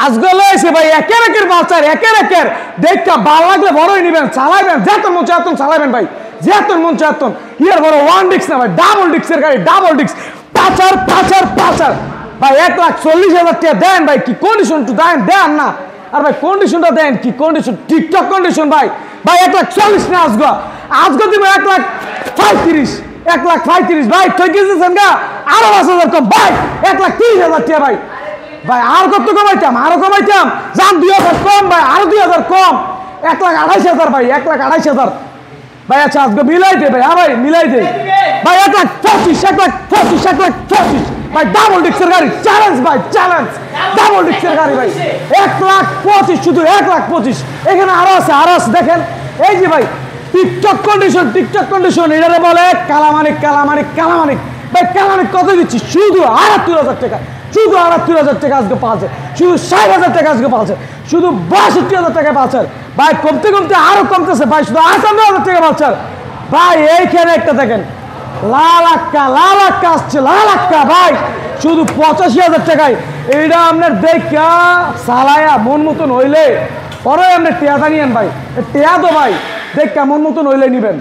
আজকে লইছে ভাই একের একের বাচ্চার একের একের দেখা ভালো লাগলে বড়ই নিবেন চালাইবেন যেতন মন চাতন চালাইবেন ভাই যেতন মন চাতন ইয়ার বড় ওয়ান ডিক্স না ভাই ডাবল ডিক্সের গাড়ি ডাবল ডিক্স পাচার পাচার পাচার ভাই 1,40,000 টাকা দেন ভাই কি কন্ডিশন তো দেন না আর ভাই কন্ডিশনটা দেন কি কন্ডিশন টিকটক কন্ডিশন ভাই ভাই 1,40,000 না আজকে দিব 1,35,000 1,35,000 ভাই ঠিক গেছেন গা আরো 5,000 কম ভাই 1,30,000 টাকা ভাই ভাই আর কত কমাইতাম আরো কমাইতাম যান 2,000 কম ভাই আরো 2,000 কম 1,28,000 ভাই 1,28,000 ভাই আচ্ছা আজকে মিলাই দে ভাই হ্যাঁ ভাই মিলাই দে ভাই 1,25,000 ভাই ডাবল ডিক্সের গাড়ি চ্যালেঞ্জ ভাই চ্যালেঞ্জ ডাবল ডিক্সের গাড়ি ভাই 1,25,000 শুধু 1,25,000 এখানে আরো আছে দেখেন এই যে ভাই টিকটক কন্ডিশন এটারে বলে কালামানিক ভাই কালামানিক কত দিচ্ছি শুধু 78,000 টাকা শুধু 78,000 টাকা আজকে পাচ্ছে শুধু 60,000 টাকা আজকে পাচ্ছে শুধু 62,000 টাকা পাচ্ছে ভাই কমতে কমতে আরো কমতেছে ভাই শুধু 58,000 টাকা পাচ্ছে ভাই এইখানে একটা দেখেন লাল আক্কা আসছে লাল আক্কা ভাই শুধু 85,000 টাকায় এইটা আপনার দেখা সালায়া মন মতন হইলে পরে আপনি টেয়াটা নিয়েন ভাই টেয়া তো ভাই দেখা মন মতন হইলে নিবেন